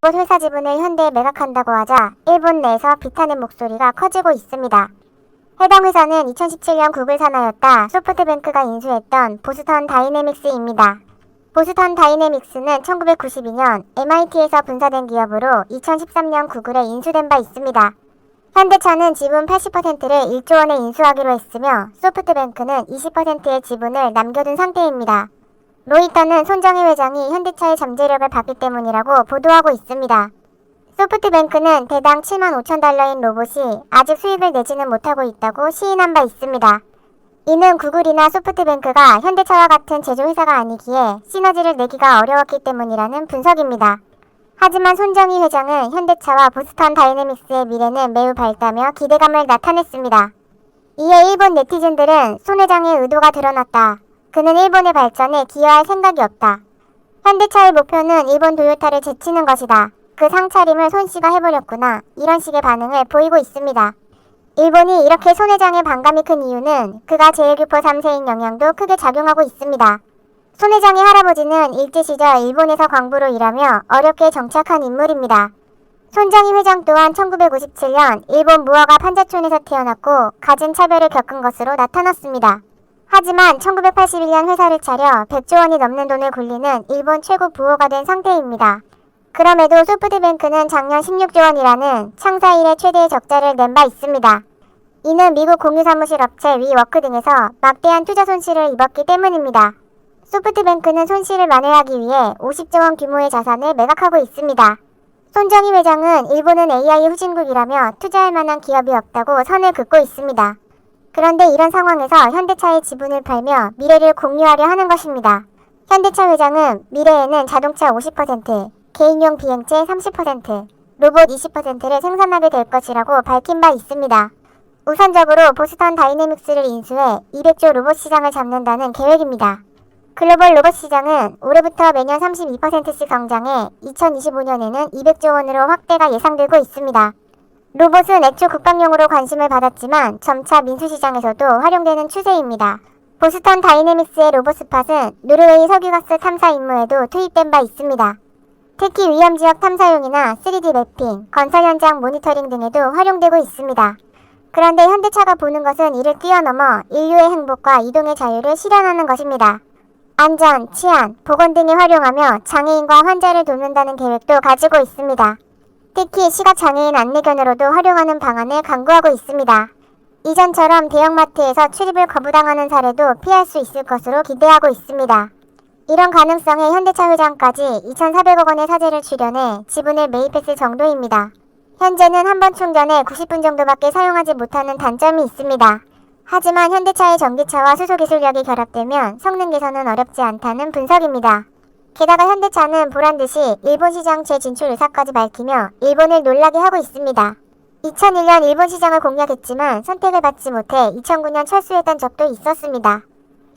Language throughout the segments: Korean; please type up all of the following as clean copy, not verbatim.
로봇 회사 지분을 현대에 매각한다고 하자 일본 내에서 비탄의 목소리가 커지고 있습니다. 해당 회사는 2017년 구글 산하였다 소프트뱅크가 인수했던 보스턴 다이내믹스입니다. 보스턴 다이내믹스는 1992년 MIT에서 분사된 기업으로 2013년 구글에 인수된 바 있습니다. 현대차는 지분 80%를 1조 원에 인수하기로 했으며 소프트뱅크는 20%의 지분을 남겨둔 상태입니다. 로이터는 손정희 회장이 현대차의 잠재력을 봤기 때문이라고 보도하고 있습니다. 소프트뱅크는 대당 7만 5천 달러인 로봇이 아직 수익을 내지는 못하고 있다고 시인한 바 있습니다. 이는 구글이나 소프트뱅크가 현대차와 같은 제조회사가 아니기에 시너지를 내기가 어려웠기 때문이라는 분석입니다. 하지만 손정희 회장은 현대차와 보스턴 다이내믹스의 미래는 매우 밝다며 기대감을 나타냈습니다. 이에 일본 네티즌들은 손 회장의 의도가 드러났다. 그는 일본의 발전에 기여할 생각이 없다. 현대차의 목표는 일본 도요타를 제치는 것이다. 그 상차림을 손 씨가 해버렸구나. 이런 식의 반응을 보이고 있습니다. 일본이 이렇게 손 회장의 반감이 큰 이유는 그가 제1교포 3세인 영향도 크게 작용하고 있습니다. 손 회장의 할아버지는 일제 시절 일본에서 광부로 일하며 어렵게 정착한 인물입니다. 손정희 회장 또한 1957년 일본 무허가 판자촌에서 태어났고 갖은 차별을 겪은 것으로 나타났습니다. 하지만 1981년 회사를 차려 100조 원이 넘는 돈을 굴리는 일본 최고 부호가 된 상태입니다. 그럼에도 소프트뱅크는 작년 16조 원이라는 창사 이래 최대의 적자를 낸 바 있습니다. 이는 미국 공유사무실 업체 위워크 등에서 막대한 투자 손실을 입었기 때문입니다. 소프트뱅크는 손실을 만회하기 위해 50조 원 규모의 자산을 매각하고 있습니다. 손정희 회장은 일본은 AI 후진국이라며 투자할 만한 기업이 없다고 선을 긋고 있습니다. 그런데 이런 상황에서 현대차의 지분을 팔며 미래를 공유하려 하는 것입니다. 현대차 회장은 미래에는 자동차 50%, 개인용 비행체 30%, 로봇 20%를 생산하게 될 것이라고 밝힌 바 있습니다. 우선적으로 보스턴 다이내믹스를 인수해 200조 로봇 시장을 잡는다는 계획입니다. 글로벌 로봇 시장은 올해부터 매년 32%씩 성장해 2025년에는 200조 원으로 확대가 예상되고 있습니다. 로봇은 애초 국방용으로 관심을 받았지만 점차 민수시장에서도 활용되는 추세입니다. 보스턴 다이내믹스의 로봇 스팟은 노르웨이 석유가스 탐사 임무에도 투입된 바 있습니다. 특히 위험지역 탐사용이나 3D 매핑, 건설 현장 모니터링 등에도 활용되고 있습니다. 그런데 현대차가 보는 것은 이를 뛰어넘어 인류의 행복과 이동의 자유를 실현하는 것입니다. 안전, 치안, 보건 등에 활용하며 장애인과 환자를 돕는다는 계획도 가지고 있습니다. 특히 시각장애인 안내견으로도 활용하는 방안을 강구하고 있습니다. 이전처럼 대형마트에서 출입을 거부당하는 사례도 피할 수 있을 것으로 기대하고 있습니다. 이런 가능성에 현대차 회장까지 2,400억 원의 사재를 출연해 지분을 매입했을 정도입니다. 현재는 한 번 충전에 90분 정도밖에 사용하지 못하는 단점이 있습니다. 하지만 현대차의 전기차와 수소 기술력이 결합되면 성능 개선은 어렵지 않다는 분석입니다. 게다가 현대차는 보란듯이 일본 시장 재진출 의사까지 밝히며 일본을 놀라게 하고 있습니다. 2001년 일본 시장을 공략했지만 선택을 받지 못해 2009년 철수했던 적도 있었습니다.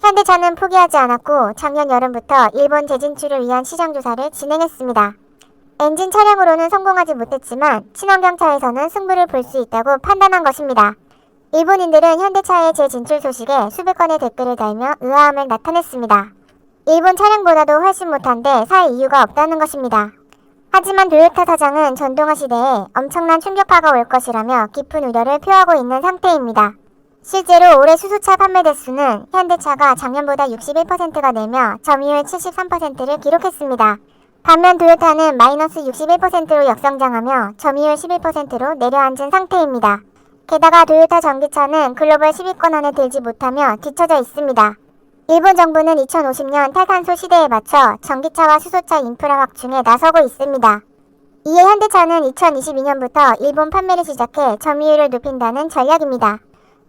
현대차는 포기하지 않았고 작년 여름부터 일본 재진출을 위한 시장 조사를 진행했습니다. 엔진 차량으로는 성공하지 못했지만 친환경차에서는 승부를 볼 수 있다고 판단한 것입니다. 일본인들은 현대차의 재진출 소식에 수백 건의 댓글을 달며 의아함을 나타냈습니다. 일본 차량보다도 훨씬 못한데 살 이유가 없다는 것입니다. 하지만 도요타 사장은 전동화 시대에 엄청난 충격파가 올 것이라며 깊은 우려를 표하고 있는 상태입니다. 실제로 올해 수소차 판매 대수는 현대차가 작년보다 61%가 늘며 점유율 73%를 기록했습니다. 반면 도요타는 마이너스 61%로 역성장하며 점유율 11%로 내려앉은 상태입니다. 게다가 도요타 전기차는 글로벌 10위권 안에 들지 못하며 뒤처져 있습니다. 일본 정부는 2050년 탈탄소 시대에 맞춰 전기차와 수소차 인프라 확충에 나서고 있습니다. 이에 현대차는 2022년부터 일본 판매를 시작해 점유율을 높인다는 전략입니다.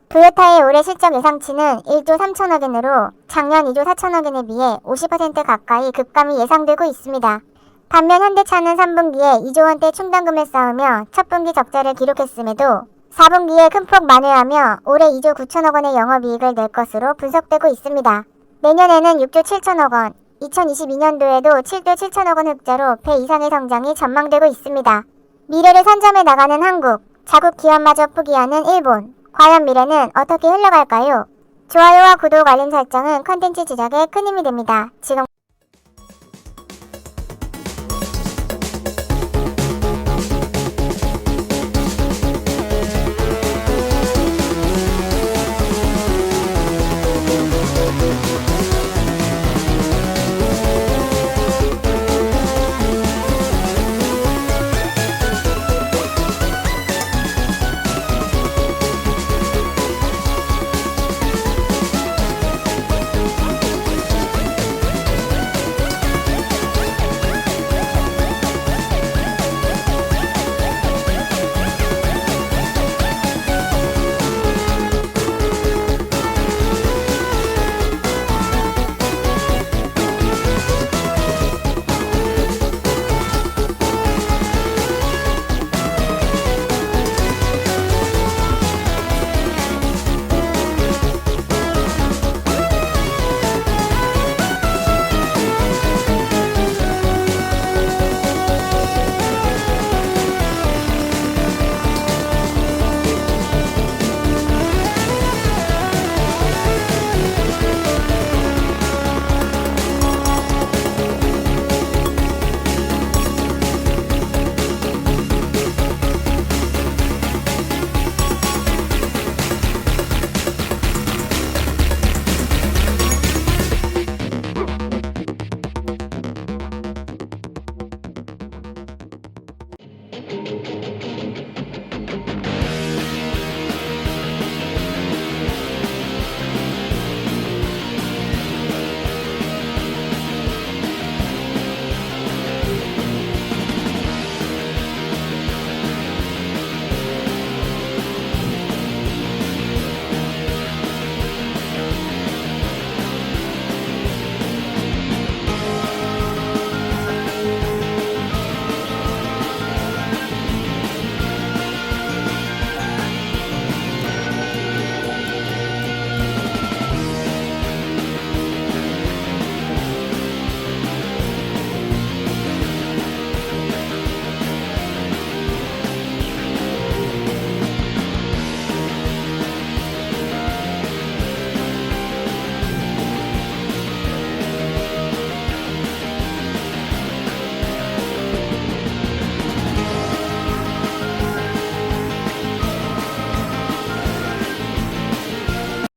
도요타의 올해 실적 예상치는 1조 3천억 엔으로 작년 2조 4천억 엔에 비해 50% 가까이 급감이 예상되고 있습니다. 반면 현대차는 3분기에 2조 원대 충당금을 쌓으며 첫 분기 적자를 기록했음에도 4분기에 큰 폭 만회하며 올해 2조 9천억 원의 영업이익을 낼 것으로 분석되고 있습니다. 내년에는 6조 7천억 원, 2022년도에도 7조 7천억 원 흑자로 배 이상의 성장이 전망되고 있습니다. 미래를 선점해 나가는 한국, 자국 기업마저 포기하는 일본. 과연 미래는 어떻게 흘러갈까요? 좋아요와 구독, 알림 설정은 컨텐츠 제작에 큰 힘이 됩니다. 지금